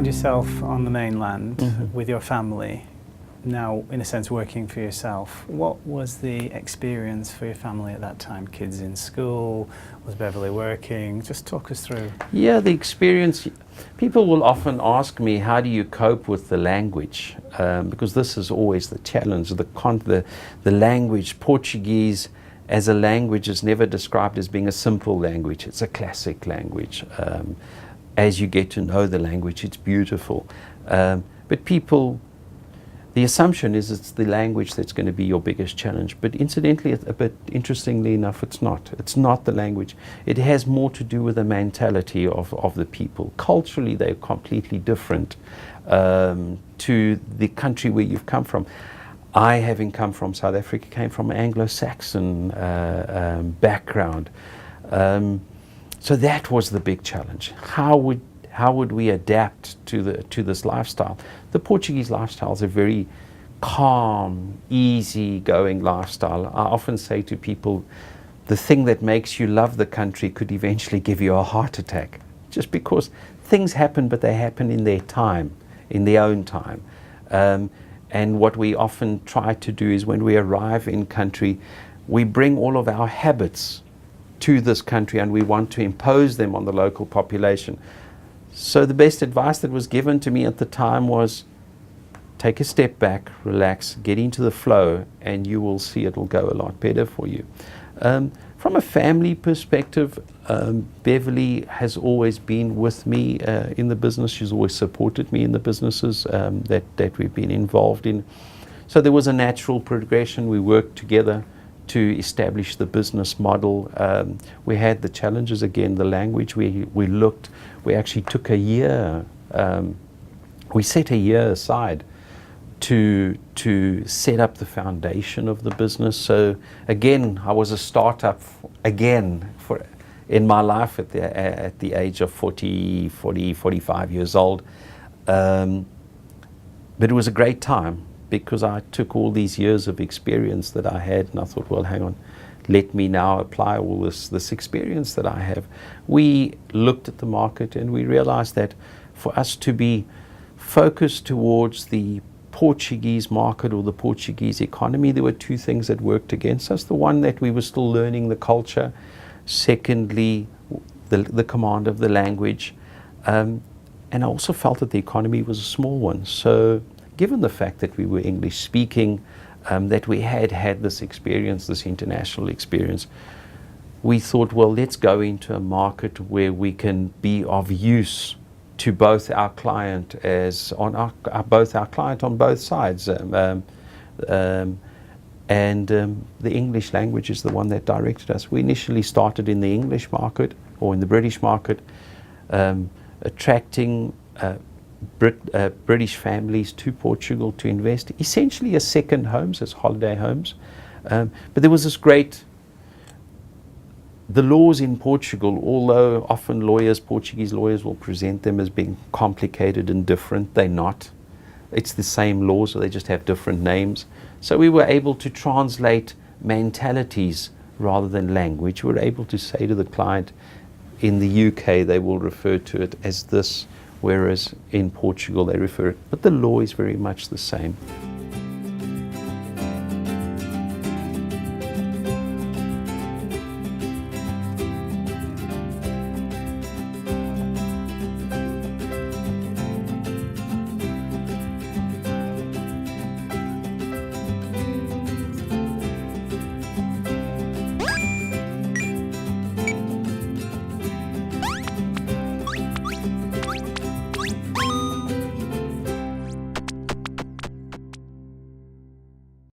found yourself on the mainland with your family, now in a sense working for yourself. What was the experience for your family at that time? Kids in school? Was Beverly working? Just talk us through. Yeah, the experience, people will often ask me, how do you cope with the language? Because this is always the challenge, the language. Portuguese as a language is never described as being a simple language. It's a classic language. As you get to know the language, it's beautiful. But people, the assumption is it's the language that's going to be your biggest challenge. But incidentally, but interestingly enough, it's not. It's not the language. It has more to do with the mentality of the people. Culturally, they're completely different to the country where you've come from. I, having come from South Africa, came from an Anglo-Saxon background. So that was the big challenge. How would we adapt to this lifestyle? The Portuguese lifestyle is a very calm, easy-going lifestyle. I often say to people, the thing that makes you love the country could eventually give you a heart attack, just because things happen, but they happen in their time, in their own time. And what we often try to do is when we arrive in country, we bring all of our habits to this country and we want to impose them on the local population. So the best advice that was given to me at the time was take a step back, relax, get into the flow, and you will see it will go a lot better for you. From a family perspective, Beverly has always been with me in the business. She's always supported me in the businesses that we've been involved in. So there was a natural progression. We worked together to establish the business model. We had the challenges again, the language. We actually took a year, we set a year aside to set up the foundation of the business. So again, I was a startup in my life at the age of 45 years old. But it was a great time because I took all these years of experience that I had and I thought, well, hang on, let me now apply all this experience that I have. We looked at the market and we realized that for us to be focused towards the Portuguese market or the Portuguese economy, there were two things that worked against us. The one, that we were still learning the culture. Secondly, the command of the language. And I also felt that the economy was a small one. So given the fact that we were English speaking, that we had this experience, this international experience, we thought, well, let's go into a market where we can be of use to both our client on both sides. The English language is the one that directed us. We initially started in the English market or in the British market, attracting British families to Portugal to invest, essentially as second homes, as holiday homes. But there was this the laws in Portugal, although often Portuguese lawyers will present them as being complicated and different, they're not. It's the same laws, so they just have different names. So we were able to translate mentalities rather than language. We were able to say to the client, in the UK they will refer to it as this, whereas in Portugal they refer it, but the law is very much the same.